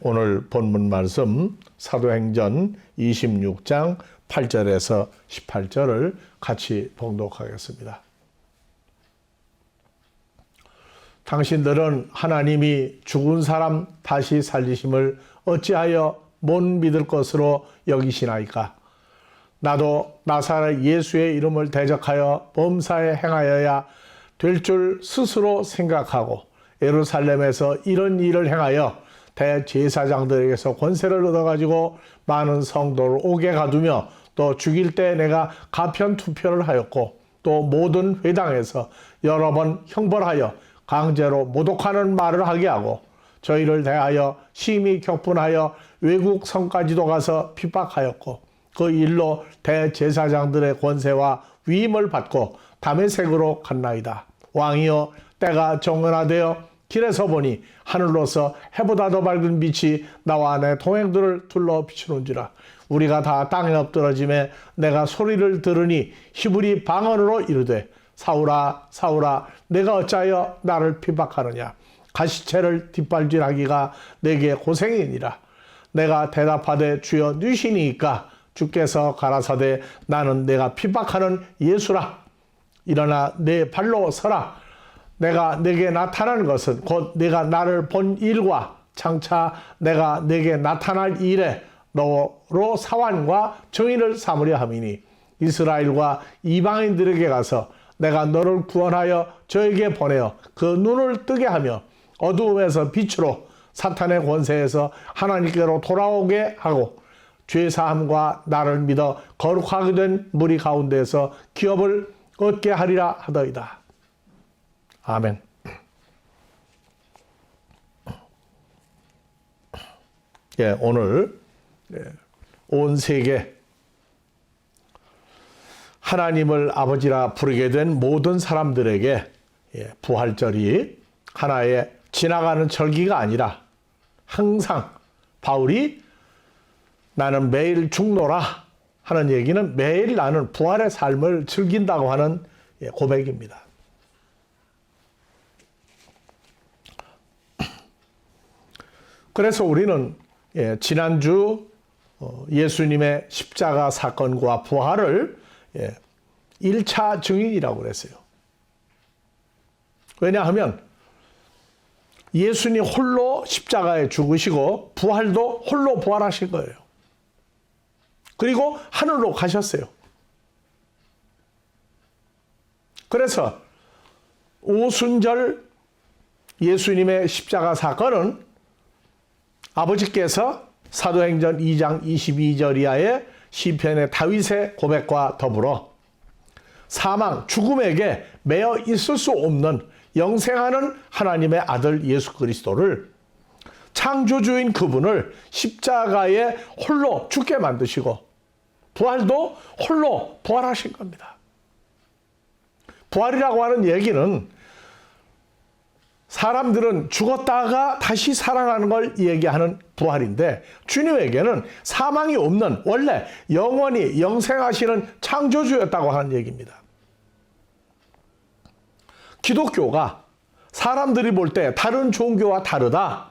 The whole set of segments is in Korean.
오늘 본문 말씀 사도행전 26장 8절에서 18절을 같이 봉독하겠습니다. 당신들은 하나님이 죽은 사람 다시 살리심을 어찌하여 못 믿을 것으로 여기시나이까? 나도 나사렛 예수의 이름을 대적하여 범사에 행하여야 될 줄 스스로 생각하고 예루살렘에서 이런 일을 행하여 대제사장들에게서 권세를 얻어가지고 많은 성도를 옥에 가두며 또 죽일 때 내가 가편투표를 하였고 또 모든 회당에서 여러 번 형벌하여 강제로 모독하는 말을 하게 하고 저희를 대하여 심히 격분하여 외국 성까지도 가서 핍박하였고 그 일로 대제사장들의 권세와 위임을 받고 다메섹으로 갔나이다. 왕이여, 때가 정ön하되어 길에서 보니 하늘로서 해보다 더 밝은 빛이 나와 내 동행들을 둘러 비추는지라. 우리가 다 땅에 엎드러짐에 내가 소리를 들으니 히브리 방언으로 이르되 사울아 사울아 내가 어찌하여 나를 핍박하느냐. 가시체를 뒷발질하기가 내게 고생이니라. 내가 대답하되 주여 누시니이까 주께서 가라사대 나는 내가 핍박하는 예수라. 일어나 내 발로 서라. 내가 내게 나타난 것은 곧 내가 나를 본 일과 장차 내가 내게 나타날 일에 너로 사환과 정의를 삼으려 함이니 이스라엘과 이방인들에게 가서 내가 너를 구원하여 저에게 보내어 그 눈을 뜨게 하며 어두움에서 빛으로 사탄의 권세에서 하나님께로 돌아오게 하고 죄사함과 나를 믿어 거룩하게 된 무리 가운데서 기업을 얻게 하리라 하더이다. 아멘. 오늘 온 세계 하나님을 아버지라 부르게 된 모든 사람들에게 부활절이 하나의 지나가는 절기가 아니라 항상 바울이 나는 매일 죽노라 하는 얘기는 매일 나는 부활의 삶을 즐긴다고 하는 고백입니다. 그래서 우리는 지난주 예수님의 십자가 사건과 부활을 1차 증인이라고 그랬어요. 왜냐하면 예수님 홀로 십자가에 죽으시고 부활도 홀로 부활하신 거예요. 그리고 하늘로 가셨어요. 그래서 오순절 예수님의 십자가 사건은 아버지께서 사도행전 2장 22절 이하의 시편의 다윗의 고백과 더불어 사망, 죽음에게 매여 있을 수 없는 영생하는 하나님의 아들 예수 그리스도를 창조주인 그분을 십자가에 홀로 죽게 만드시고 부활도 홀로 부활하신 겁니다. 부활이라고 하는 얘기는 사람들은 죽었다가 다시 살아나는 걸 얘기하는 부활인데 주님에게는 사망이 없는 원래 영원히 영생하시는 창조주였다고 하는 얘기입니다. 기독교가 사람들이 볼 때 다른 종교와 다르다.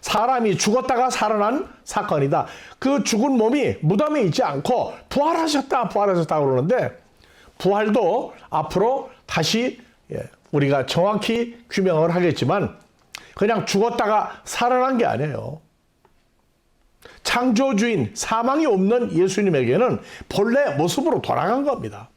사람이 죽었다가 살아난 사건이다. 그 죽은 몸이 무덤에 있지 않고 부활하셨다 그러는데 부활도 앞으로 다시 우리가 정확히 규명을 하겠지만 그냥 죽었다가 살아난 게 아니에요. 창조주인 사망이 없는 예수님에게는 본래 모습으로 돌아간 겁니다.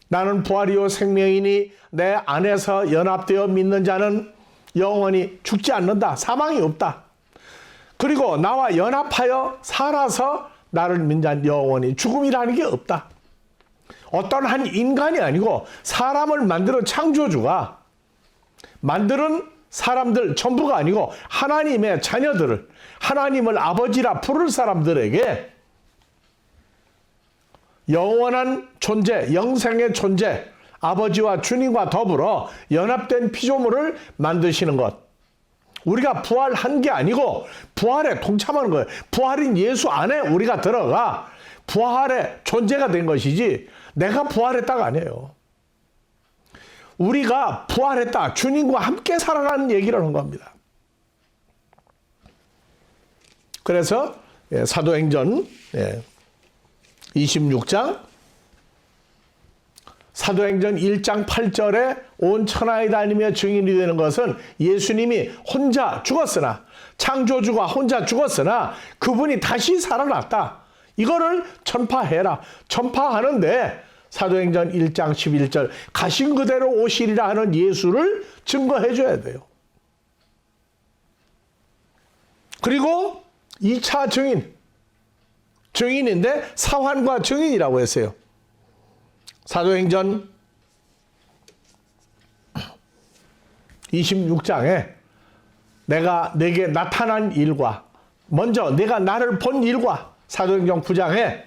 나는 부활이요 생명이니 내 안에서 연합되어 믿는 자는 영원히 죽지 않는다. 사망이 없다. 그리고 나와 연합하여 살아서 나를 믿는 자는 영원히 죽음이라는 게 없다. 어떤 한 인간이 아니고 사람을 만드는 창조주가 만드는 사람들 전부가 아니고 하나님의 자녀들을 하나님을 아버지라 부를 사람들에게 영원한 존재, 영생의 존재, 아버지와 주님과 더불어 연합된 피조물을 만드시는 것. 우리가 부활한 게 아니고 부활에 동참하는 거예요. 부활인 예수 안에 우리가 들어가 부활의 존재가 된 것이지 내가 부활했다가 아니에요. 우리가 부활했다. 주님과 함께 살아가는 얘기를 한 겁니다. 그래서 사도행전 26장 사도행전 1장 8절에 온 천하에 다니며 증인이 되는 것은 예수님이 혼자 죽었으나 창조주가 혼자 죽었으나 그분이 다시 살아났다. 이거를 전파해라. 전파하는데 사도행전 1장 11절 가신 그대로 오시리라 하는 예수를 증거해 줘야 돼요. 그리고 2차 증인인데 사환과 증인이라고 했어요. 사도행전 26장에 내가 내게 나타난 일과 먼저 내가 나를 본 일과 사도행전 9장에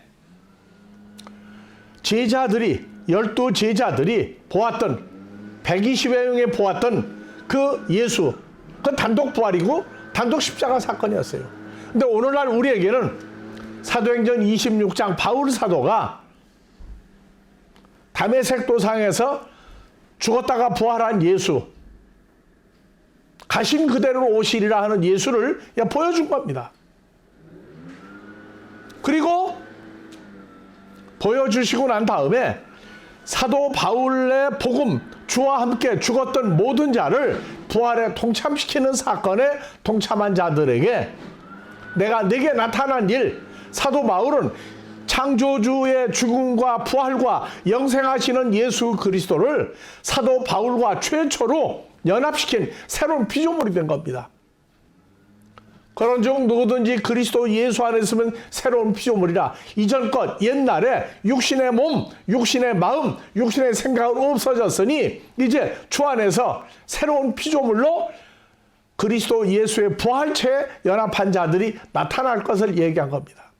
제자들이 12제자들이 보았던 120여 명이 보았던 그 예수 그 단독 부활이고 단독 십자가 사건이었어요. 근데 오늘날 우리에게는 사도행전 26장 바울 사도가 다메섹 도상에서 죽었다가 부활한 예수 가신 그대로 오시리라 하는 예수를 보여준 겁니다. 그리고 보여주시고 난 다음에 사도 바울의 복음 주와 함께 죽었던 모든 자를 부활에 동참시키는 사건에 동참한 자들에게 내가 내게 나타난 일 사도 바울은 창조주의 죽음과 부활과 영생하시는 예수 그리스도를 사도 바울과 최초로 연합시킨 새로운 피조물이 된 겁니다. 그런즉 누구든지 그리스도 예수 안에 있으면 새로운 피조물이라. 이전 것 옛날에 육신의 몸, 육신의 마음, 육신의 생각은 없어졌으니 이제 주 안에서 새로운 피조물로 그리스도 예수의 부활체에 연합한 자들이 나타날 것을 얘기한 겁니다.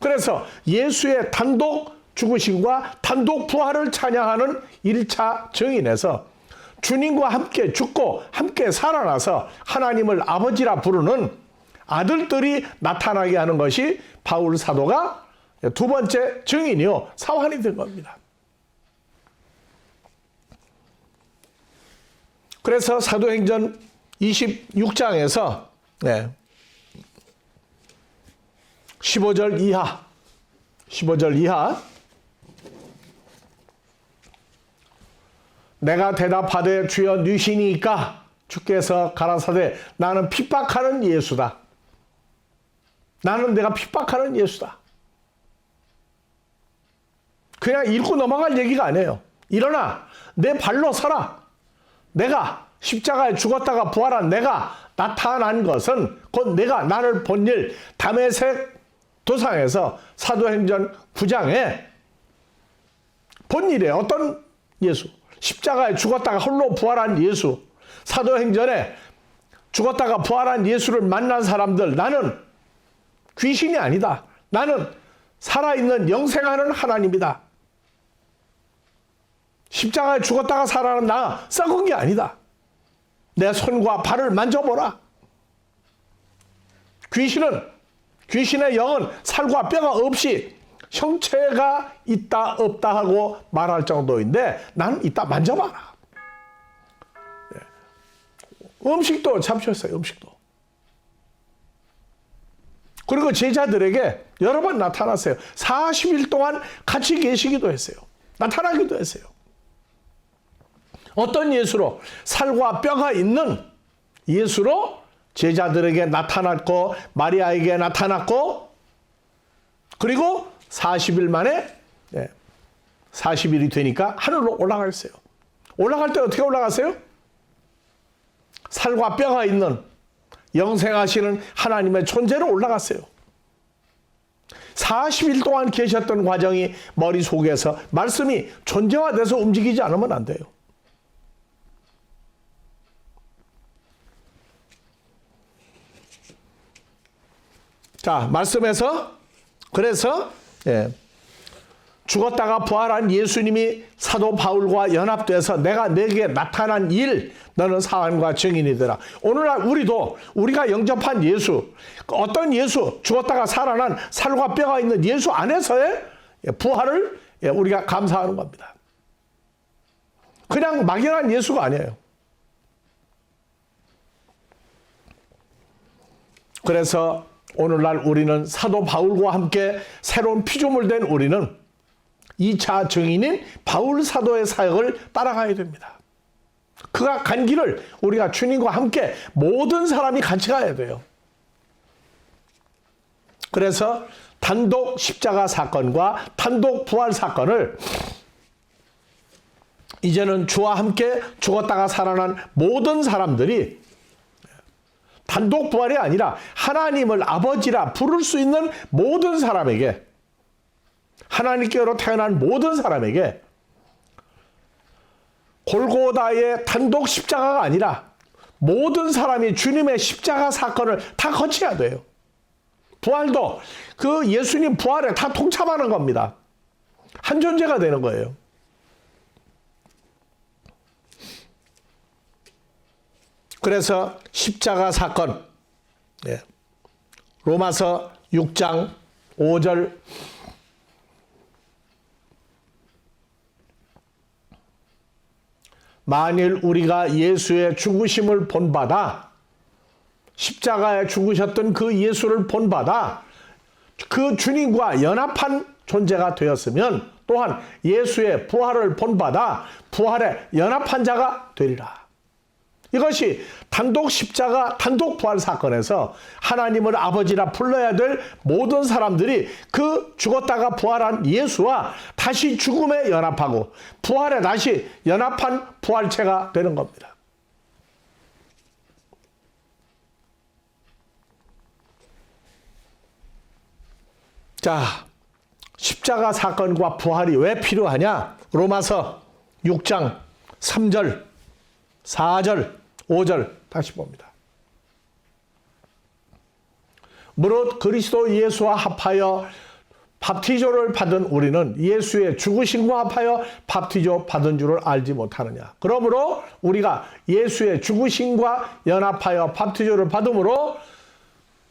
그래서 예수의 단독 죽으심과 단독 부활을 찬양하는 1차 증인에서 주님과 함께 죽고 함께 살아나서 하나님을 아버지라 부르는 아들들이 나타나게 하는 것이 바울 사도가 두 번째 증인이요 사환이 된 겁니다. 그래서 사도행전 26장에서 15절 이하 내가 대답하되 주여 누시니까 주께서 가라사대 나는 핍박하는 예수다. 나는 내가 핍박하는 예수다. 그냥 읽고 넘어갈 얘기가 아니에요. 일어나 내 발로 서라. 내가 십자가에 죽었다가 부활한 내가 나타난 것은 곧 내가 나를 본 일 다메섹 도상에서 사도행전 9장에 본 일이에요. 어떤 예수? 십자가에 죽었다가 홀로 부활한 예수. 사도행전에 죽었다가 부활한 예수를 만난 사람들 나는 귀신이 아니다. 나는 살아있는 영생하는 하나님이다. 십자가에 죽었다가 살아난 나 썩은 게 아니다. 내 손과 발을 만져보라. 귀신의 영은 살과 뼈가 없이 형체가 있다 없다 하고 말할 정도인데 나는 있다 만져봐라. 음식도 잡수셨어요. 음식도. 그리고 제자들에게 여러 번 나타났어요. 40일 동안 같이 계시기도 했어요. 나타나기도 했어요. 어떤 예수로? 살과 뼈가 있는 예수로 제자들에게 나타났고 마리아에게 나타났고 그리고 40일 만에 40일이 되니까 하늘로 올라갔어요. 올라갈 때 어떻게 올라갔어요? 살과 뼈가 있는 영생하시는 하나님의 존재로 올라갔어요. 40일 동안 계셨던 과정이 머릿속에서 말씀이 존재화돼서 움직이지 않으면 안 돼요. 자, 말씀에서 그래서 죽었다가 부활한 예수님이 사도 바울과 연합돼서 내가 내게 나타난 일 너는 사환과 증인이 되라. 오늘날 우리가 영접한 예수 어떤 예수 죽었다가 살아난 살과 뼈가 있는 예수 안에서의 부활을 우리가 감사하는 겁니다. 그냥 막연한 예수가 아니에요. 그래서 오늘날 우리는 사도 바울과 함께 새로운 피조물 된 우리는 2차 증인인 바울 사도의 사역을 따라가야 됩니다. 그가 간 길을 우리가 주님과 함께 모든 사람이 같이 가야 돼요. 그래서 단독 십자가 사건과 단독 부활 사건을 이제는 주와 함께 죽었다가 살아난 모든 사람들이 단독 부활이 아니라 하나님을 아버지라 부를 수 있는 모든 사람에게, 하나님께로 태어난 모든 사람에게 골고다의 단독 십자가가 아니라 모든 사람이 주님의 십자가 사건을 다 거쳐야 돼요. 부활도 그 예수님 부활에 다 동참하는 겁니다. 한 존재가 되는 거예요. 그래서 십자가 사건, 로마서 6장 5절 만일 우리가 예수의 죽으심을 본받아, 십자가에 죽으셨던 그 예수를 본받아 그 주님과 연합한 존재가 되었으면 또한 예수의 부활을 본받아 부활에 연합한 자가 되리라. 이것이 단독 십자가, 단독 부활 사건에서 하나님을 아버지라 불러야 될 모든 사람들이 그 죽었다가 부활한 예수와 다시 죽음에 연합하고 부활에 다시 연합한 부활체가 되는 겁니다. 자, 십자가 사건과 부활이 왜 필요하냐? 로마서 6장 3절, 4절, 5절 다시 봅니다. 무릇 그리스도 예수와 합하여 밥티조를 받은 우리는 예수의 죽으심과 합하여 밥티조 받은 줄을 알지 못하느냐. 그러므로 우리가 예수의 죽으심과 연합하여 밥티조를 받음으로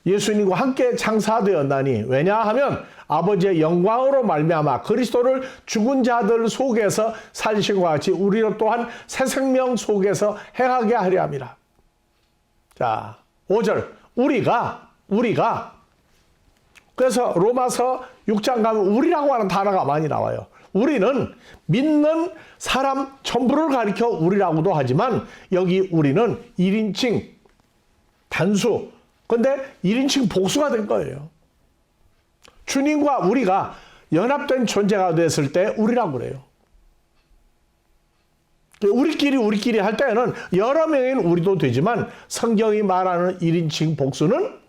예수님과 함께 장사되었나니, 왜냐하면 아버지의 영광으로 말미암아 그리스도를 죽은 자들 속에서 살리신 것 같이 우리로 또한 새 생명 속에서 행하게 하려 함이라. 자, 5절 우리가 그래서 로마서 6장 가면 우리라고 하는 단어가 많이 나와요. 우리는 믿는 사람 전부를 가리켜 우리라고도 하지만 여기 우리는 1인칭 단수, 근데 1인칭 복수가 된 거예요. 주님과 우리가 연합된 존재가 됐을 때 우리라고 그래요. 우리끼리 할 때는 여러 명인 우리도 되지만 성경이 말하는 1인칭 복수는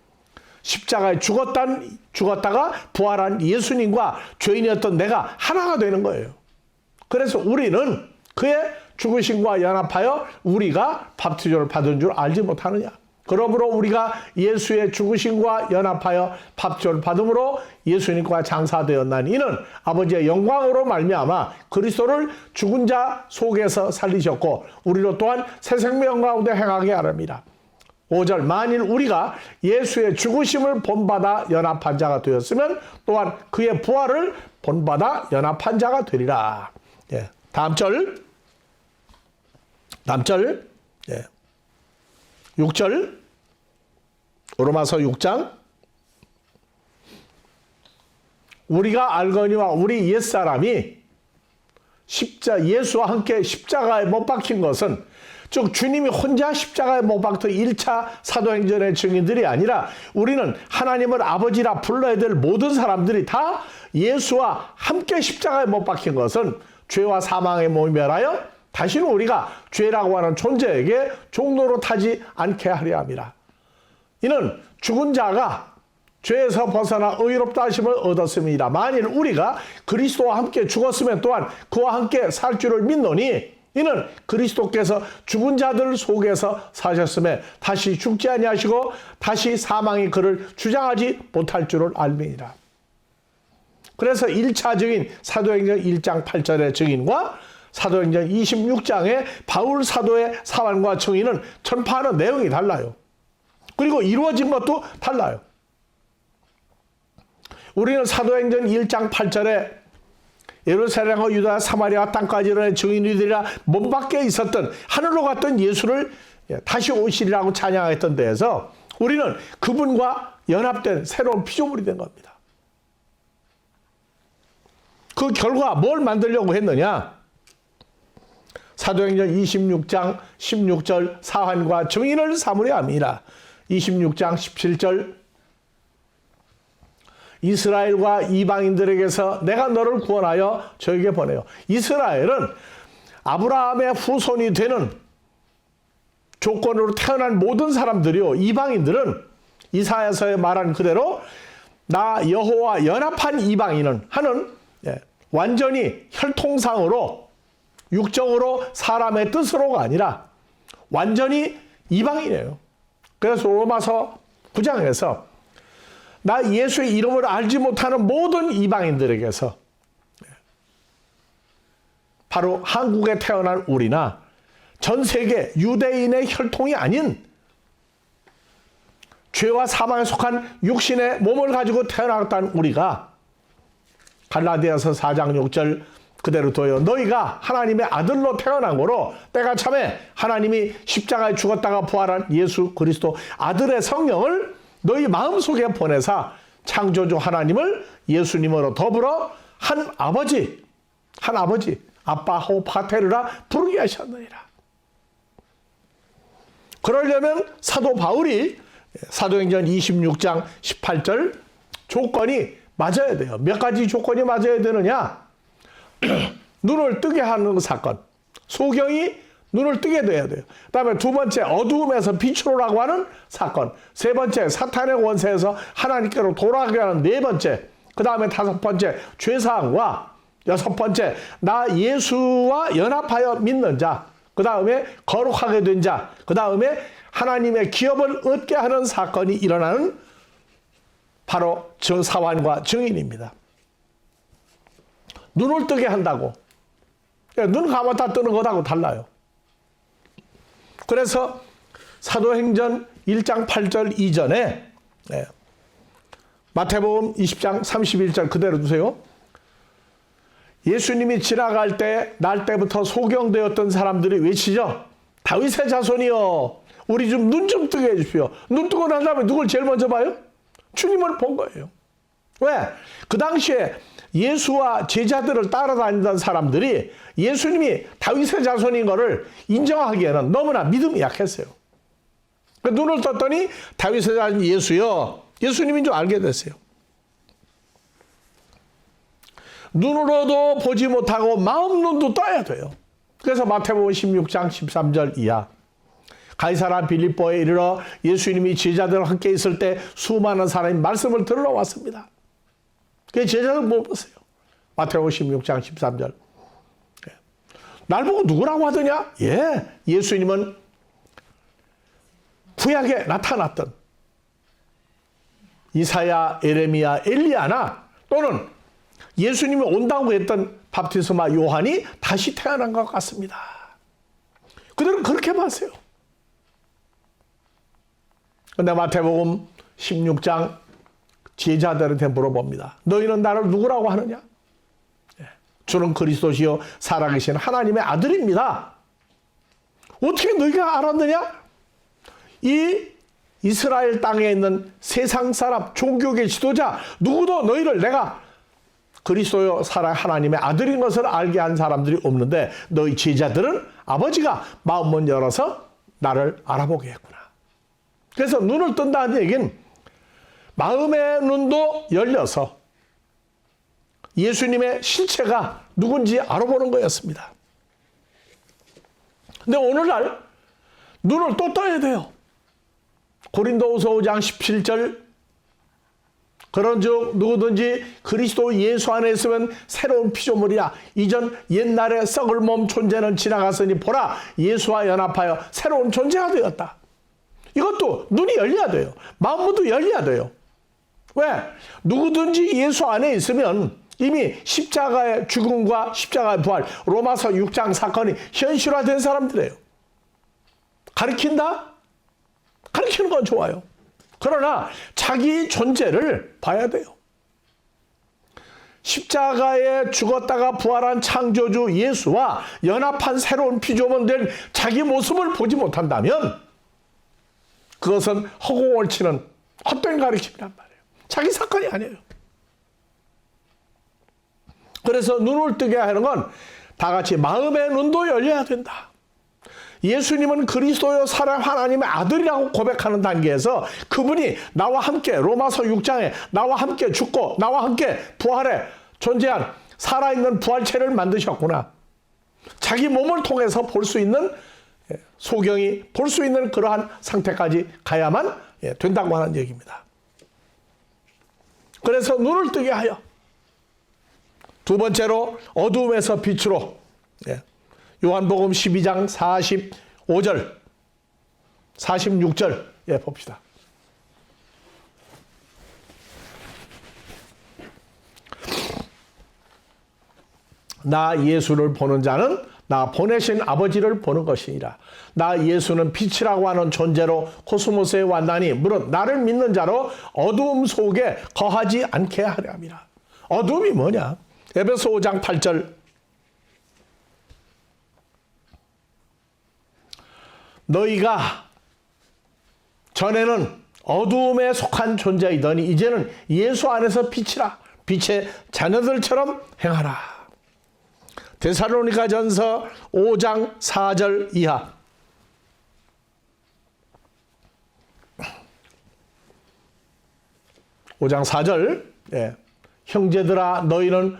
십자가에 죽었다가 부활한 예수님과 죄인이었던 내가 하나가 되는 거예요. 그래서 우리는 그의 죽으심과 연합하여 우리가 밥티조를 받은 줄 알지 못하느냐. 그러므로 우리가 예수의 죽으심과 연합하여 밥티조를 받음으로 예수님과 장사되었나니 이는 아버지의 영광으로 말미암아 그리스도를 죽은 자 속에서 살리셨고 우리로 또한 새 생명 가운데 행하게 하랍니다. 5절 만일 우리가 예수의 죽으심을 본받아 연합한 자가 되었으면 또한 그의 부활을 본받아 연합한 자가 되리라. 예. 다음 절 6절 로마서 6장 우리가 알거니와 우리 옛사람이 예수와 함께 십자가에 못 박힌 것은 즉 주님이 혼자 십자가에 못 박힌 1차 사도행전의 증인들이 아니라 우리는 하나님을 아버지라 불러야 될 모든 사람들이 다 예수와 함께 십자가에 못 박힌 것은 죄와 사망에 모멸하여 다시는 우리가 죄라고 하는 존재에게 종로로 타지 않게 하려 함이라. 이는 죽은 자가 죄에서 벗어나 의롭다 하심을 얻었습니다. 만일 우리가 그리스도와 함께 죽었으면 또한 그와 함께 살 줄을 믿노니 이는 그리스도께서 죽은 자들 속에서 사셨음에 다시 죽지 아니하시고 다시 사망이 그를 주장하지 못할 줄을 알미니라. 그래서 1차 증인 사도행전 1장 8절의 증인과 사도행전 26장의 바울 사도의 사환과 증인은 전파하는 내용이 달라요. 그리고 이루어진 것도 달라요. 우리는 사도행전 1장 8절에 예루살렘과 유다 사마리아 땅까지 일어난 증인이들이라 몸 밖에 있었던 하늘로 갔던 예수를 다시 오시리라고 찬양했던 데에서 우리는 그분과 연합된 새로운 피조물이 된 겁니다. 그 결과 뭘 만들려고 했느냐? 사도행전 26장 16절 사환과 증인을 삼으려 함이라. 26장 17절 이스라엘과 이방인들에게서 내가 너를 구원하여 저에게 보내요. 이스라엘은 아브라함의 후손이 되는 조건으로 태어난 모든 사람들이요. 이방인들은 이사야서에 말한 그대로 나 여호와 연합한 이방인은 하는 완전히 혈통상으로 육정으로 사람의 뜻으로가 아니라 완전히 이방인이에요. 그래서 로마서 9장에서 나 예수의 이름을 알지 못하는 모든 이방인들에게서 바로 한국에 태어난 우리나 전 세계 유대인의 혈통이 아닌 죄와 사망에 속한 육신의 몸을 가지고 태어났다는 우리가 갈라디아서 4장 6절 그대로 둬요. 너희가 하나님의 아들로 태어난 거로 때가 참에 하나님이 십자가에 죽었다가 부활한 예수 그리스도 아들의 성령을 너희 마음속에 보내사 창조주 하나님을 예수님으로 더불어 한 아버지 아빠호 파테르라 부르게 하셨느니라. 그러려면 사도 바울이 사도행전 26장 18절 조건이 맞아야 돼요. 몇 가지 조건이 맞아야 되느냐? 눈을 뜨게 하는 사건. 소경이 눈을 뜨게 돼야 돼요. 그 다음에 두 번째 어두움에서 빛으로라고 하는 사건. 세 번째 사탄의 권세에서 하나님께로 돌아가게 하는 네 번째. 그 다음에 다섯 번째 죄사함과 여섯 번째 나 예수와 연합하여 믿는 자. 그 다음에 거룩하게 된 자. 그 다음에 하나님의 기업을 얻게 하는 사건이 일어나는 바로 사환과 증인입니다. 눈을 뜨게 한다고. 눈 감았다 뜨는 것하고 달라요. 그래서 사도행전 1장 8절 이전에 마태복음 20장 31절 그대로 두세요. 예수님이 지나갈 때 날 때부터 소경되었던 사람들이 외치죠. 다윗의 자손이여 우리 좀 눈 좀 뜨게 해주십시오. 눈 뜨고 난 다음에 누굴 제일 먼저 봐요? 주님을 본 거예요. 왜? 그 당시에 예수와 제자들을 따라다니던 사람들이 예수님이 다윗의 자손인 것을 인정하기에는 너무나 믿음이 약했어요. 눈을 떴더니 다윗의 자손 예수요. 예수님인 줄 알게 됐어요. 눈으로도 보지 못하고 마음 눈도 떠야 돼요. 그래서 마태복음 16장 13절 이하 가이사라 빌립보에 이르러 예수님이 제자들과 함께 있을 때 수많은 사람이 말씀을 들으러 왔습니다. 그 제자들 못 보세요. 마태복음 16장 13절. 날 보고 누구라고 하더냐? 예수님은 구약에 나타났던 이사야, 에레미야, 엘리야나 또는 예수님이 온다고 했던 밥티스마 요한이 다시 태어난 것 같습니다. 그들은 그렇게 봤어요. 근데 마태복음 16장 제자들한테 물어봅니다. 너희는 나를 누구라고 하느냐? 주는 그리스도시요 살아계신 하나님의 아들입니다. 어떻게 너희가 알았느냐? 이 이스라엘 땅에 있는 세상 사람, 종교계 지도자 누구도 너희를 내가 그리스도요 살아 하나님의 아들인 것을 알게 한 사람들이 없는데 너희 제자들은 아버지가 마음문 열어서 나를 알아보게 했구나. 그래서 눈을 뜬다는 얘기는 마음의 눈도 열려서 예수님의 실체가 누군지 알아보는 거였습니다. 근데 오늘날 눈을 또 떠야 돼요. 고린도후서 5장 17절 그런즉 누구든지 그리스도 예수 안에 있으면 새로운 피조물이야. 이전 옛날의 썩을 몸 존재는 지나갔으니 보라 예수와 연합하여 새로운 존재가 되었다. 이것도 눈이 열려야 돼요. 마음도 열려야 돼요. 왜? 누구든지 예수 안에 있으면 이미 십자가의 죽음과 십자가의 부활 로마서 6장 사건이 현실화된 사람들이에요. 가르친다? 가르치는 건 좋아요. 그러나 자기 존재를 봐야 돼요. 십자가에 죽었다가 부활한 창조주 예수와 연합한 새로운 피조물 된 자기 모습을 보지 못한다면 그것은 허공을 치는 헛된 가르침이란 말이에요. 자기 사건이 아니에요. 그래서 눈을 뜨게 하는 건 다 같이 마음의 눈도 열려야 된다. 예수님은 그리스도요 사랑 하나님의 아들이라고 고백하는 단계에서 그분이 나와 함께 로마서 6장에 나와 함께 죽고 나와 함께 부활해 존재한 살아있는 부활체를 만드셨구나. 자기 몸을 통해서 볼 수 있는 소경이 볼 수 있는 그러한 상태까지 가야만 된다고 하는 얘기입니다. 그래서 눈을 뜨게 하여 두 번째로 어두움에서 빛으로 요한복음 12장 45절 46절 봅시다. 나 예수를 보는 자는 나 보내신 아버지를 보는 것이니라. 나 예수는 빛이라고 하는 존재로 코스모스에 왔나니 물론 나를 믿는 자로 어두움 속에 거하지 않게 하려 함이라. 어두움이 뭐냐? 에베소 5장 8절 너희가 전에는 어두움에 속한 존재이더니 이제는 예수 안에서 빛이라. 빛의 자녀들처럼 행하라. 데살로니가전서 5장 4절 이하. (5장 4절) 형제들아 너희는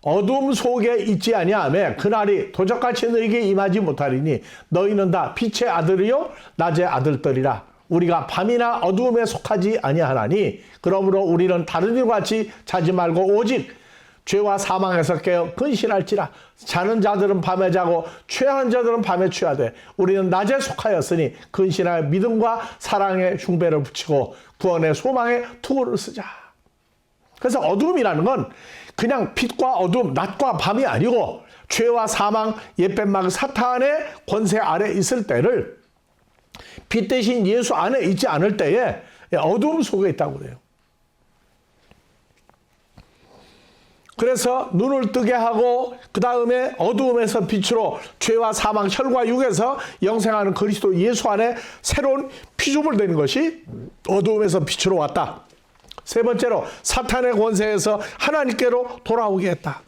어둠 속에 있지 아니하며 그날이 도적같이 너희에게 임하지 못하리니 너희는 다 빛의 아들이요 낮의 아들들이라. 우리가 밤이나 어두움에 속하지 아니하나니 그러므로 우리는 다른 일같이 자지 말고 오직 죄와 사망에서 깨어 근신할지라. 자는 자들은 밤에 자고 취하는 자들은 밤에 취하되 우리는 낮에 속하였으니 근신하여 믿음과 사랑의 흉배를 붙이고 구원의 소망의 투구를 쓰자. 그래서 어둠이라는 건 그냥 빛과 어둠, 낮과 밤이 아니고 죄와 사망, 옛뱀막 사탄의 권세 아래 있을 때를 빛 대신 예수 안에 있지 않을 때에 어둠 속에 있다고 그래요. 그래서 눈을 뜨게 하고 그 다음에 어두움에서 빛으로 죄와 사망, 혈과 육에서 영생하는 그리스도 예수 안에 새로운 피조물 되는 것이 어두움에서 빛으로 왔다. 세 번째로 사탄의 권세에서 하나님께로 돌아오게 했다.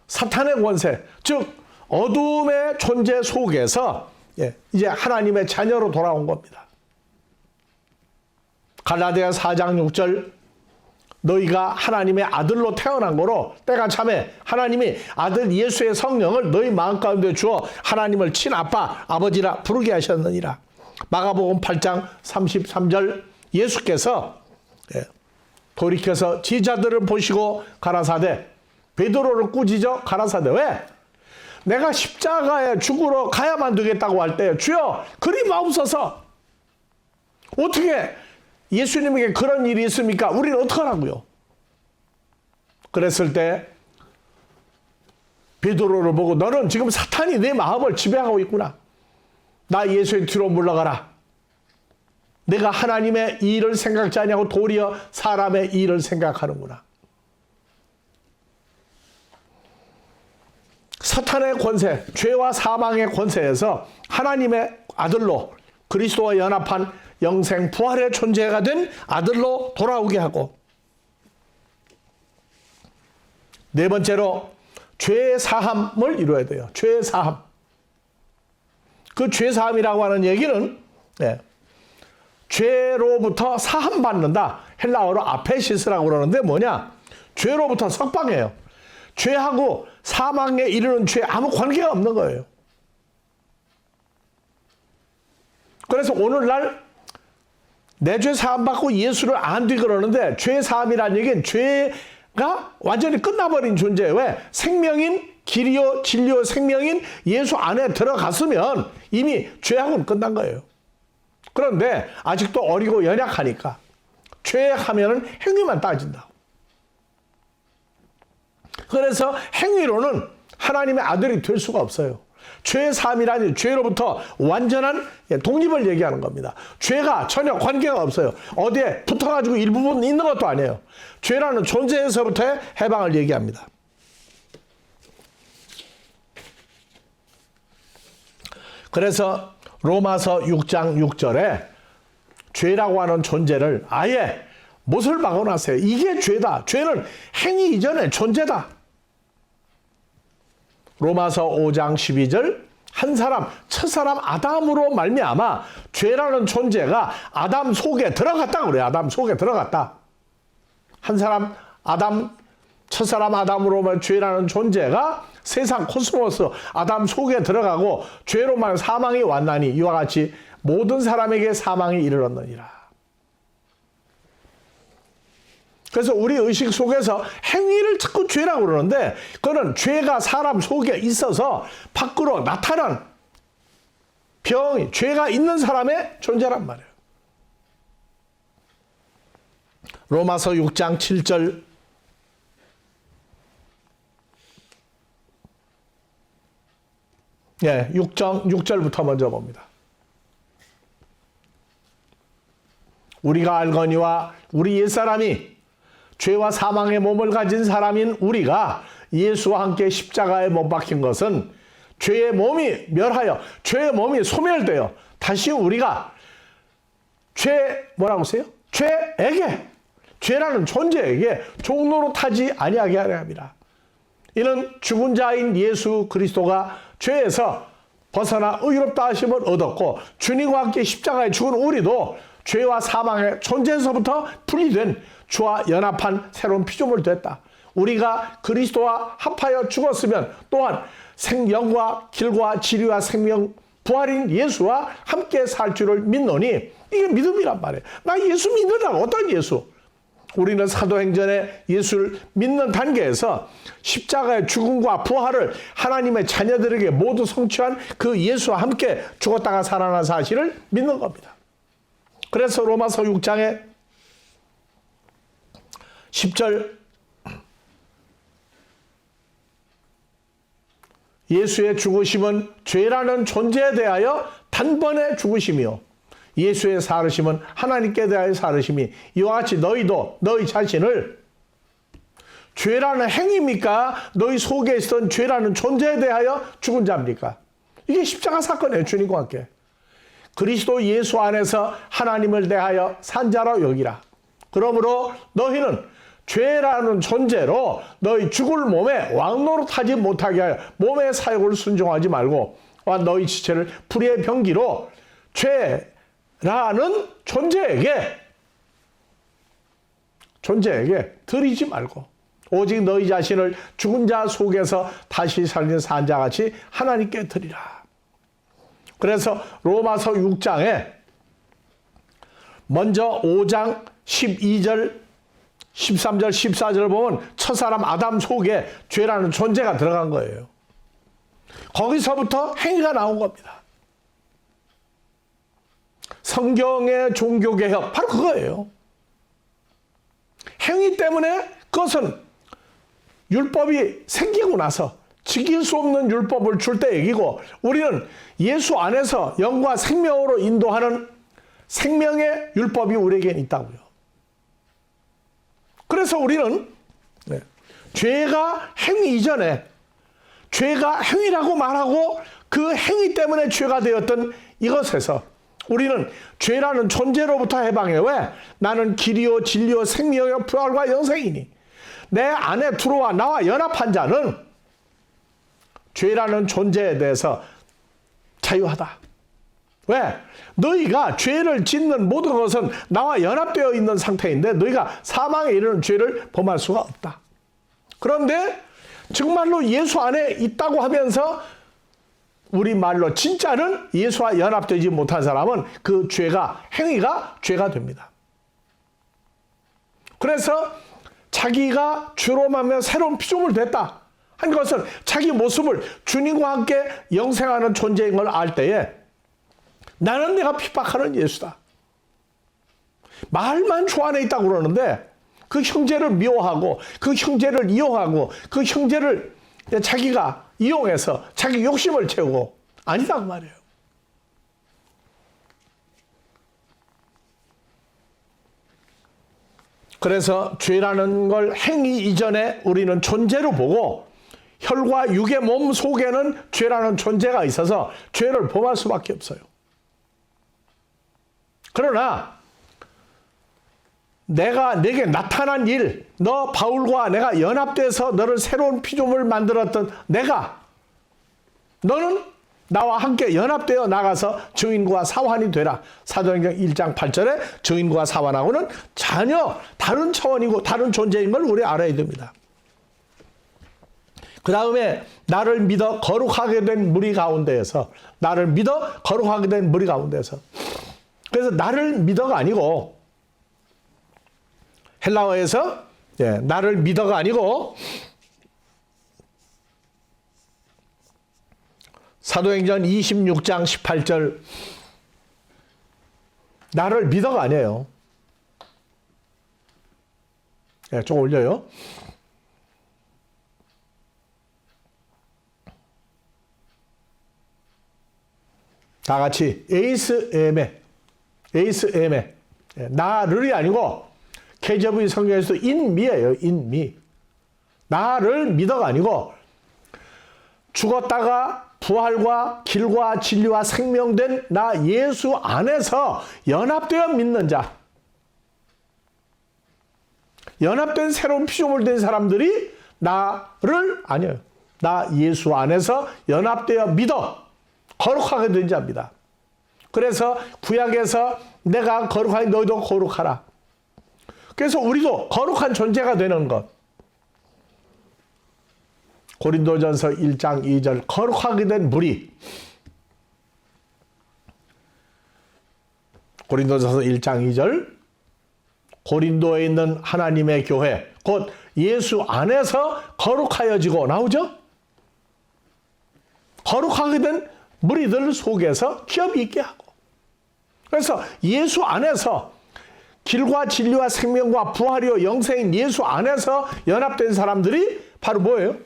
사탄의 권세, 즉 어두움의 존재 속에서 이제 하나님의 자녀로 돌아온 겁니다. 갈라디아 4장 6절 너희가 하나님의 아들로 태어난 거로 때가 참에 하나님이 아들 예수의 성령을 너희 마음 가운데 주어 하나님을 친아빠 아버지라 부르게 하셨느니라. 마가복음 8장 33절 예수께서 돌이켜서 지자들을 보시고 가라사대 베드로를 꾸짖어 가라사대 왜? 내가 십자가에 죽으러 가야만 되겠다고 할 때 주여 그리 마옵소서. 어떻게 예수님에게 그런 일이 있습니까? 우리는 어떡하라고요? 그랬을 때 베드로를 보고 너는 지금 사탄이 내 마음을 지배하고 있구나. 나 예수의 뒤로 물러가라. 내가 하나님의 일을 생각지 않냐고 도리어 사람의 일을 생각하는구나. 사탄의 권세, 죄와 사망의 권세에서 하나님의 아들로 그리스도와 연합한 영생 부활의 존재가 된 아들로 돌아오게 하고 네 번째로 죄의 사함을 이루어야 돼요. 죄의 사함. 그 죄 사함이라고 하는 얘기는 죄로부터 사함받는다. 헬라어로 아페시스라고 그러는데 뭐냐? 죄로부터 석방해요. 죄하고 사망에 이르는 죄 아무 관계가 없는 거예요. 그래서 오늘날 내 죄 사함받고 예수를 안 뒤 그러는데 죄 사함이라는 얘기는 죄가 완전히 끝나버린 존재예요. 왜? 생명인 길이요 진리요 생명인 예수 안에 들어갔으면 이미 죄하고는 끝난 거예요. 그런데 아직도 어리고 연약하니까 죄하면은 행위만 따진다. 그래서 행위로는 하나님의 아들이 될 수가 없어요. 죄의 사함이라니 죄로부터 완전한 독립을 얘기하는 겁니다. 죄가 전혀 관계가 없어요. 어디에 붙어가지고 일부분 있는 것도 아니에요. 죄라는 존재에서부터의 해방을 얘기합니다. 그래서 로마서 6장 6절에 죄라고 하는 존재를 아예 못을 박아놨어요. 이게 죄다. 죄는 행위 이전의 존재다. 로마서 5장 12절 한 사람, 첫사람 아담으로 말미암아 죄라는 존재가 아담 속에 들어갔다 그래요. 아담 속에 들어갔다. 한 사람 아담, 첫사람 아담으로 죄라는 존재가 세상 코스모스 아담 속에 들어가고 죄로만 사망이 왔나니 이와 같이 모든 사람에게 사망이 이르렀느니라. 그래서 우리 의식 속에서 행위를 자꾸 죄라고 그러는데 그거는 죄가 사람 속에 있어서 밖으로 나타난 병이 죄가 있는 사람의 존재란 말이에요. 로마서 6장 7절 예, 6절부터 먼저 봅니다. 우리가 알거니와 우리 옛사람이 죄와 사망의 몸을 가진 사람인 우리가 예수와 함께 십자가에 못 박힌 것은 죄의 몸이 멸하여 죄의 몸이 소멸되어 다시 우리가 뭐라고 하세요? 죄라는 존재에게 종로로 타지 아니하게 하려 합니다. 이는 죽은 자인 예수 그리스도가 죄에서 벗어나 의롭다 하심을 얻었고 주님과 함께 십자가에 죽은 우리도 죄와 사망의 존재에서부터 분리된 주와 연합한 새로운 피조물 됐다. 우리가 그리스도와 합하여 죽었으면 또한 생명과 길과 진리와 생명 부활인 예수와 함께 살 줄을 믿노니 이게 믿음이란 말이에요. 나 예수 믿는다고. 어떤 예수? 우리는 사도행전에 예수를 믿는 단계에서 십자가의 죽음과 부활을 하나님의 자녀들에게 모두 성취한 그 예수와 함께 죽었다가 살아난 사실을 믿는 겁니다. 그래서 로마서 6장에 10절 예수의 죽으심은 죄라는 존재에 대하여 단번에 죽으심이요 예수의 살으심은 하나님께 대하여 살으심이 이와 같이 너희도 너희 자신을 죄라는 행위입니까? 너희 속에 있었던 죄라는 존재에 대하여 죽은 자입니까? 이게 십자가 사건이에요. 주님과 함께. 그리스도 예수 안에서 하나님을 대하여 산 자라 여기라. 그러므로 너희는 죄라는 존재로 너희 죽을 몸에 왕노릇하지 못하게 하여 몸의 사욕을 순종하지 말고 너희 지체를 불의의 병기로 죄라는 존재에게 드리지 말고 오직 너희 자신을 죽은 자 속에서 다시 살린 산 자같이 하나님께 드리라. 그래서 로마서 6장에 먼저 5장 12절 13절 14절을 보면 첫사람 아담 속에 죄라는 존재가 들어간 거예요. 거기서부터 행위가 나온 겁니다. 성경의 종교개혁 바로 그거예요. 행위 때문에 그것은 율법이 생기고 나서 지킬 수 없는 율법을 줄 때 얘기고 우리는 예수 안에서 영과 생명으로 인도하는 생명의 율법이 우리에게 있다고요. 그래서 우리는 죄가 행위 이전에 죄가 행위라고 말하고 그 행위 때문에 죄가 되었던 이것에서 우리는 죄라는 존재로부터 해방해. 왜? 나는 길이요 진리요 생명이요 부활과 영생이니 내 안에 들어와 나와 연합한 자는 죄라는 존재에 대해서 자유하다. 왜? 너희가 죄를 짓는 모든 것은 나와 연합되어 있는 상태인데 너희가 사망에 이르는 죄를 범할 수가 없다. 그런데 정말로 예수 안에 있다고 하면서 우리말로 진짜는 예수와 연합되지 못한 사람은 그 행위가 죄가 됩니다. 그래서 자기가 죄로 말하며 새로운 피조물 됐다 한 것은 자기 모습을 주님과 함께 영생하는 존재인 걸 알 때에 나는 내가 핍박하는 예수다. 말만 주 안에 있다고 그러는데 그 형제를 미워하고 그 형제를 이용하고 그 형제를 자기가 이용해서 자기 욕심을 채우고 아니다고 말이에요. 그래서 죄라는 걸 행위 이전에 우리는 존재로 보고 혈과 육의 몸 속에는 죄라는 존재가 있어서 죄를 범할 수밖에 없어요. 그러나 내가 내게 나타난 일, 너 바울과 내가 연합돼서 너를 새로운 피조물 만들었던 너는 나와 함께 연합되어 나가서 증인과 사환이 되라. 사도행전 1장 8절에 증인과 사환하고는 전혀 다른 차원이고 다른 존재인 걸 우리 알아야 됩니다. 그 다음에 나를 믿어 거룩하게 된 무리 가운데에서 그래서 나를 믿어가 아니고 헬라어에서 나를 믿어가 아니고 사도행전 26장 18절 나를 믿어가 아니에요. 좀 올려요. 다 같이 에이스 에메 나를이 아니고 KJV 성경에서도 인미예요. 인미. 나를 믿어가 아니고 죽었다가 부활과 길과 진리와 생명된 나 예수 안에서 연합되어 믿는 자, 연합된 새로운 피조물 된 사람들이 나를 아니에요. 나 예수 안에서 연합되어 믿어 거룩하게 된 자입니다. 그래서 구약에서 내가 거룩하니 너희도 거룩하라. 그래서 우리도 거룩한 존재가 되는 것. 고린도전서 1장 2절 거룩하게 된 무리. 고린도전서 1장 2절 고린도에 있는 하나님의 교회 곧 예수 안에서 거룩하여지고 나오죠. 거룩하게 된 무리들 속에서 기업이 있게 하고 그래서 예수 안에서 길과 진리와 생명과 부활이요 영생인 예수 안에서 연합된 사람들이 바로 뭐예요?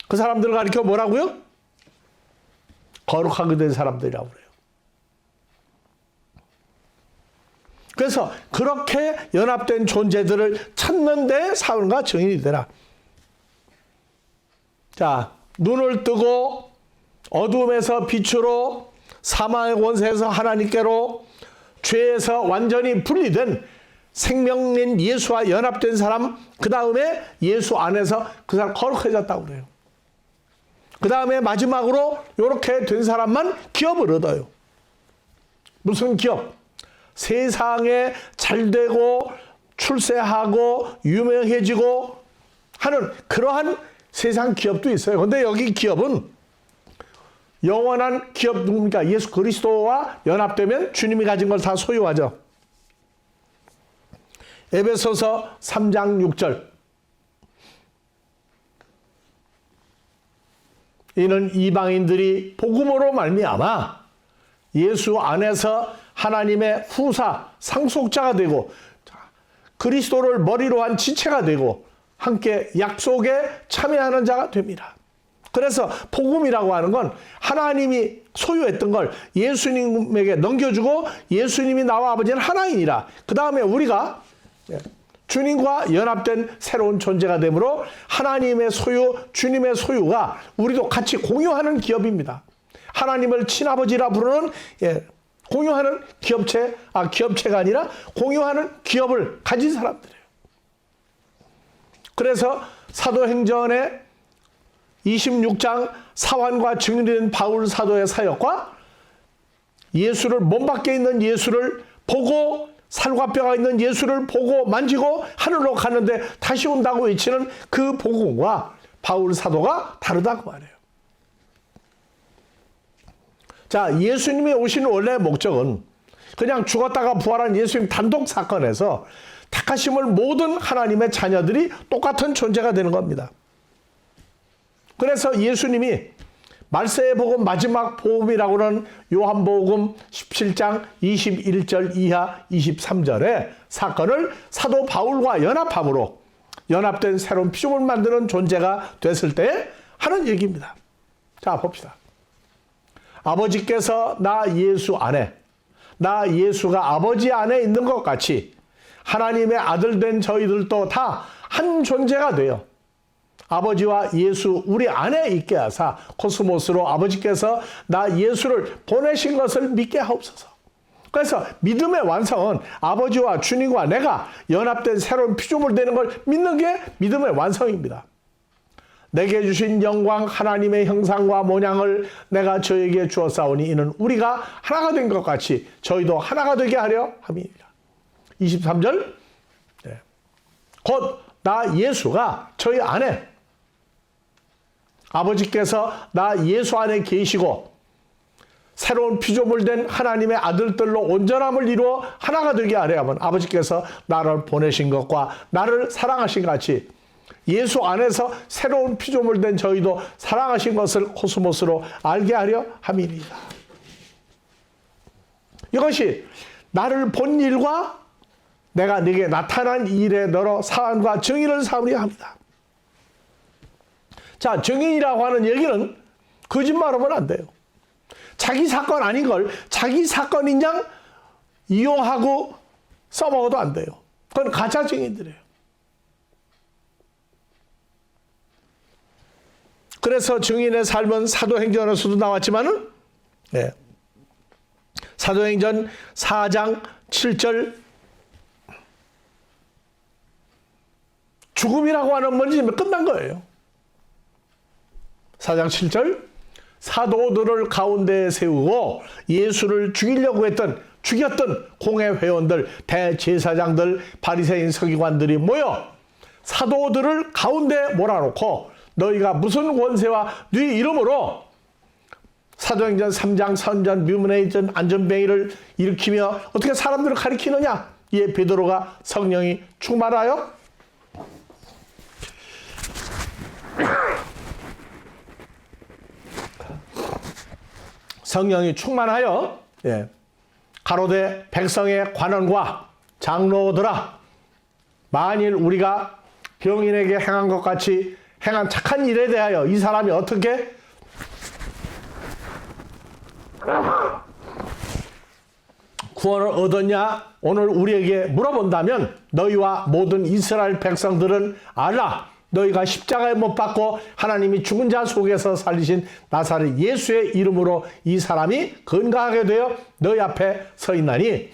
그 사람들을 가리켜 뭐라고요? 거룩하게 된 사람들이라고 그래요. 그래서 그렇게 연합된 존재들을 찾는데 사울과 증인이 되라. 자, 눈을 뜨고 어둠에서 빛으로 사망의 권세에서 하나님께로 죄에서 완전히 분리된 생명인 예수와 연합된 사람, 그 다음에 예수 안에서 그 사람 거룩해졌다고 그래요. 그 다음에 마지막으로 이렇게 된 사람만 기업을 얻어요. 무슨 기업? 세상에 잘되고 출세하고 유명해지고 하는 그러한 세상 기업도 있어요. 그런데 여기 기업은 영원한 기업 누굽니까? 예수 그리스도와 연합되면 주님이 가진 걸 다 소유하죠. 에베소서 3장 6절 이는 이방인들이 복음으로 말미암아 예수 안에서 하나님의 후사 상속자가 되고 그리스도를 머리로 한 지체가 되고 함께 약속에 참여하는 자가 됩니다. 그래서 복음이라고 하는 건 하나님이 소유했던 걸 예수님에게 넘겨주고 예수님이 나와 아버지는 하나이니라. 그 다음에 우리가 주님과 연합된 새로운 존재가 되므로 하나님의 소유, 주님의 소유가 우리도 같이 공유하는 기업입니다. 하나님을 친아버지라 부르는 공유하는 기업체가 아니라 공유하는 기업을 가진 사람들이에요. 그래서 사도행전에 26장 사환과 증인된 바울 사도의 사역과 예수를 몸 밖에 있는 예수를 보고 살과 뼈가 있는 예수를 보고 만지고 하늘로 가는데 다시 온다고 외치는 그 복음과 바울 사도가 다르다고 말해요. 자, 예수님이 오신 원래 목적은 그냥 죽었다가 부활한 예수님 단독 사건에서 택하심을 모든 하나님의 자녀들이 똑같은 존재가 되는 겁니다. 그래서 예수님이 말세의 복음 마지막 복음이라고 하는 요한복음 17장 21절 이하 23절의 사건을 사도 바울과 연합함으로 연합된 새로운 피조물 만드는 존재가 됐을 때 하는 얘기입니다. 자, 봅시다. 아버지께서 나 예수 안에, 나 예수가 아버지 안에 있는 것 같이 하나님의 아들 된 저희들도 다 한 존재가 돼요. 아버지와 예수 우리 안에 있게 하사 코스모스로 아버지께서 나 예수를 보내신 것을 믿게 하옵소서. 그래서 믿음의 완성은 아버지와 주님과 내가 연합된 새로운 피조물 되는 걸 믿는 게 믿음의 완성입니다. 내게 주신 영광 하나님의 형상과 모양을 내가 저에게 주었사오니 이는 우리가 하나가 된 것 같이 저희도 하나가 되게 하려 함이니라. 23절 곧 나 예수가 저희 안에 아버지께서 나 예수 안에 계시고 새로운 피조물 된 하나님의 아들들로 온전함을 이루어 하나가 되게 하려 하면 아버지께서 나를 보내신 것과 나를 사랑하신 같이 예수 안에서 새로운 피조물 된 저희도 사랑하신 것을 코스모스로 알게 하려 함이니이다. 이것이 나를 본 일과 내가 네게 나타난 일에 너로 사안과 정의를 삼으려 합니다. 자, 정의라고 하는 얘기는 거짓말하면 안 돼요. 자기 사건 아닌 걸 자기 사건인 양 이용하고 써먹어도 안 돼요. 그건 가짜 증인들이에요. 그래서 증인의 삶은 사도행전에서도 나왔지만은 사도행전 4장 7절 죽음이라고 하는 뭔지 끝난 거예요. 4장 7절 사도들을 가운데에 세우고 예수를 죽였던 공회 회원들, 대제사장들, 바리새인 서기관들이 모여 사도들을 가운데 몰아놓고 너희가 무슨 권세와 네 이름으로 사도행전 3장 선전 뮤문의전 안전뱅이를 일으키며 어떻게 사람들을 가리키느냐? 이에 베드로가 성령이 충만하여 가로되 백성의 관원과 장로들아 만일 우리가 병인에게 행한 것 같이 행한 착한 일에 대하여 이 사람이 어떻게 구원을 얻었냐 오늘 우리에게 물어본다면 너희와 모든 이스라엘 백성들은 알라 너희가 십자가에 못 박고 하나님이 죽은 자 속에서 살리신 나사렛 예수의 이름으로 이 사람이 건강하게 되어 너희 앞에 서 있나니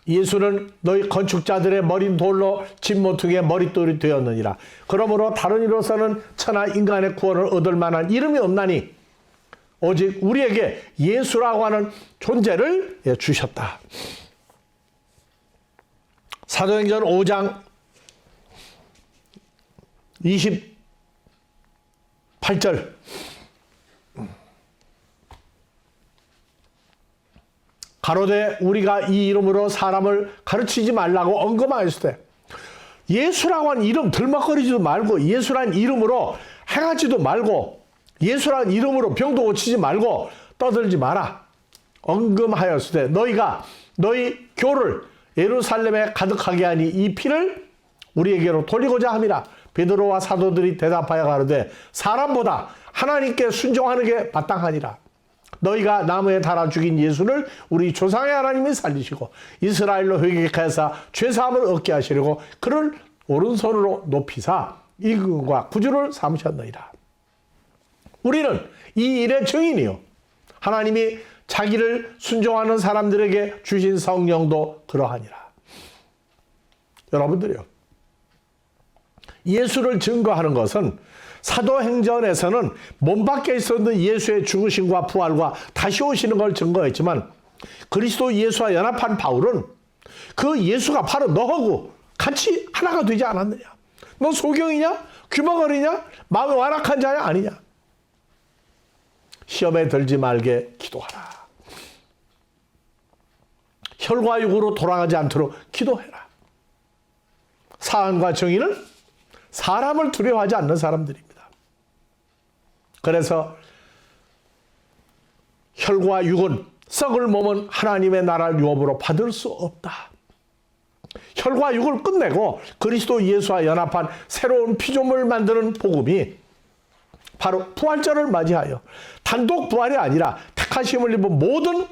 예수는 너희 건축자들의 머린 돌로 진모퉁이의 머릿돌이 되었느니라. 그러므로 다른 이로서는 천하 인간의 구원을 얻을 만한 이름이 없나니 오직 우리에게 예수라고 하는 존재를 주셨다. 사도행전 5장 28절 가로되 우리가 이 이름으로 사람을 가르치지 말라고 언급하였을 때 예수라고 하는 이름 들먹거리지도 말고 예수라는 이름으로 행하지도 말고 예수라는 이름으로 병도 고치지 말고 떠들지 마라. 언급하였을 때 너희가 너희 교를 예루살렘에 가득하게 하니 이 피를 우리에게로 돌리고자 함이라. 베드로와 사도들이 대답하여 가로되 사람보다 하나님께 순종하는 게 마땅하니라. 너희가 나무에 달아 죽인 예수를 우리 조상의 하나님이 살리시고 이스라엘로 회개하사 죄사함을 얻게 하시려고 그를 오른손으로 높이사 임금과 구주를 삼으셨느니라. 우리는 이 일의 증인이요 하나님이 자기를 순종하는 사람들에게 주신 성령도 그러하니라. 여러분들이요 예수를 증거하는 것은 사도행전에서는 몸 밖에 있었던 예수의 죽으심과 부활과 다시 오시는 걸 증거했지만 그리스도 예수와 연합한 바울은 그 예수가 바로 너하고 같이 하나가 되지 않았느냐? 너 소경이냐? 귀머거리냐? 마음이 완악한 자냐? 아니냐? 시험에 들지 말게 기도하라. 혈과 육으로 돌아가지 않도록 기도해라. 사안과 정의는 사람을 두려워하지 않는 사람들입니다. 그래서 혈과 육은 썩을 몸은 하나님의 나라를 유업으로 받을 수 없다. 혈과 육을 끝내고 그리스도 예수와 연합한 새로운 피조물을 만드는 복음이 바로 부활절을 맞이하여 단독 부활이 아니라 택하심을 입은 모든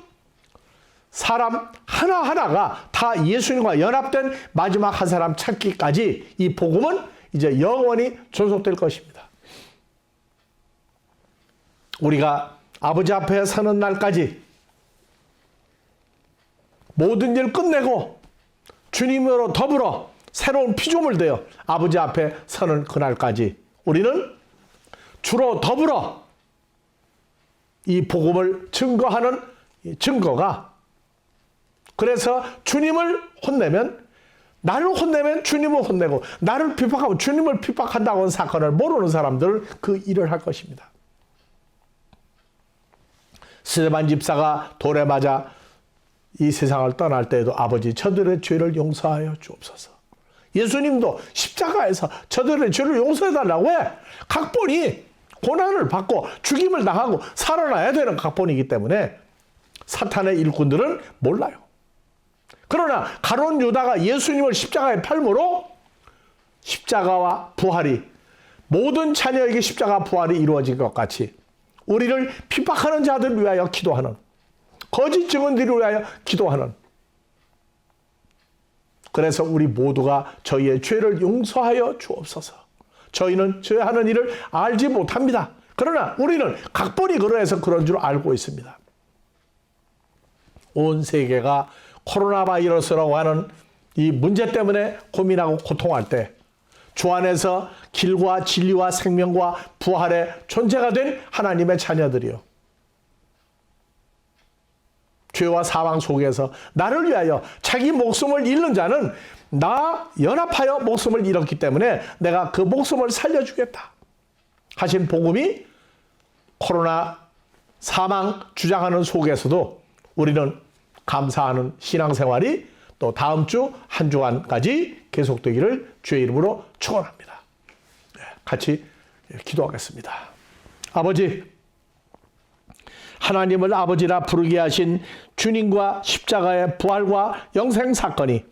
사람 하나하나가 다 예수님과 연합된 마지막 한 사람 찾기까지 이 복음은 이제 영원히 존속될 것입니다. 우리가 아버지 앞에 서는 날까지 모든 일 끝내고 주님으로 더불어 새로운 피조물 되어 아버지 앞에 서는 그날까지 우리는 주로 더불어 이 복음을 증거하는 증거가, 그래서 주님을 혼내면, 나를 혼내면 주님을 혼내고, 나를 핍박하고 주님을 핍박한다고 하는 사건을 모르는 사람들은 그 일을 할 것입니다. 스데반 집사가 돌에 맞아 이 세상을 떠날 때에도 아버지 저들의 죄를 용서하여 주옵소서. 예수님도 십자가에서 저들의 죄를 용서해달라고 해. 각본이 고난을 받고 죽임을 당하고 살아나야 되는 각본이기 때문에 사탄의 일꾼들은 몰라요. 그러나 가룟 유다가 예수님을 십자가에 팔므로 십자가와 부활이, 모든 자녀에게 십자가 부활이 이루어진 것 같이 우리를 핍박하는 자들을 위하여 기도하는, 거짓 증언들을 위하여 기도하는, 그래서 우리 모두가 저희의 죄를 용서하여 주옵소서. 저희는 저희 하는 일을 알지 못합니다. 그러나 우리는 각본이 그러해서 그런 줄 알고 있습니다. 온 세계가 코로나 바이러스라고 하는 이 문제 때문에 고민하고 고통할 때 주 안에서 길과 진리와 생명과 부활의 존재가 된 하나님의 자녀들이요, 죄와 사망 속에서 나를 위하여 자기 목숨을 잃는 자는 나 연합하여 목숨을 잃었기 때문에 내가 그 목숨을 살려주겠다 하신 복음이 코로나 사망 주장하는 속에서도 우리는 감사하는 신앙생활이 또 다음 주 한 주간까지 계속되기를 주의 이름으로 축원합니다. 같이 기도하겠습니다. 아버지, 하나님을 아버지라 부르게 하신 주님과 십자가의 부활과 영생 사건이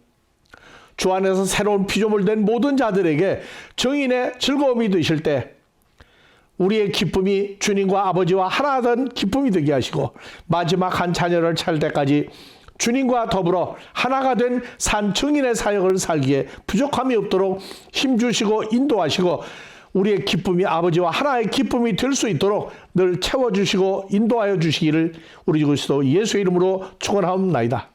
주 안에서 새로운 피조물 된 모든 자들에게 정인의 즐거움이 되실 때 우리의 기쁨이 주님과 아버지와 하나 된 기쁨이 되게 하시고 마지막 한 자녀를 찾을 때까지 주님과 더불어 하나가 된 산 증인의 사역을 살기에 부족함이 없도록 힘주시고 인도하시고 우리의 기쁨이 아버지와 하나의 기쁨이 될 수 있도록 늘 채워주시고 인도하여 주시기를 우리 주 그리스도 예수의 이름으로 축원하옵나이다.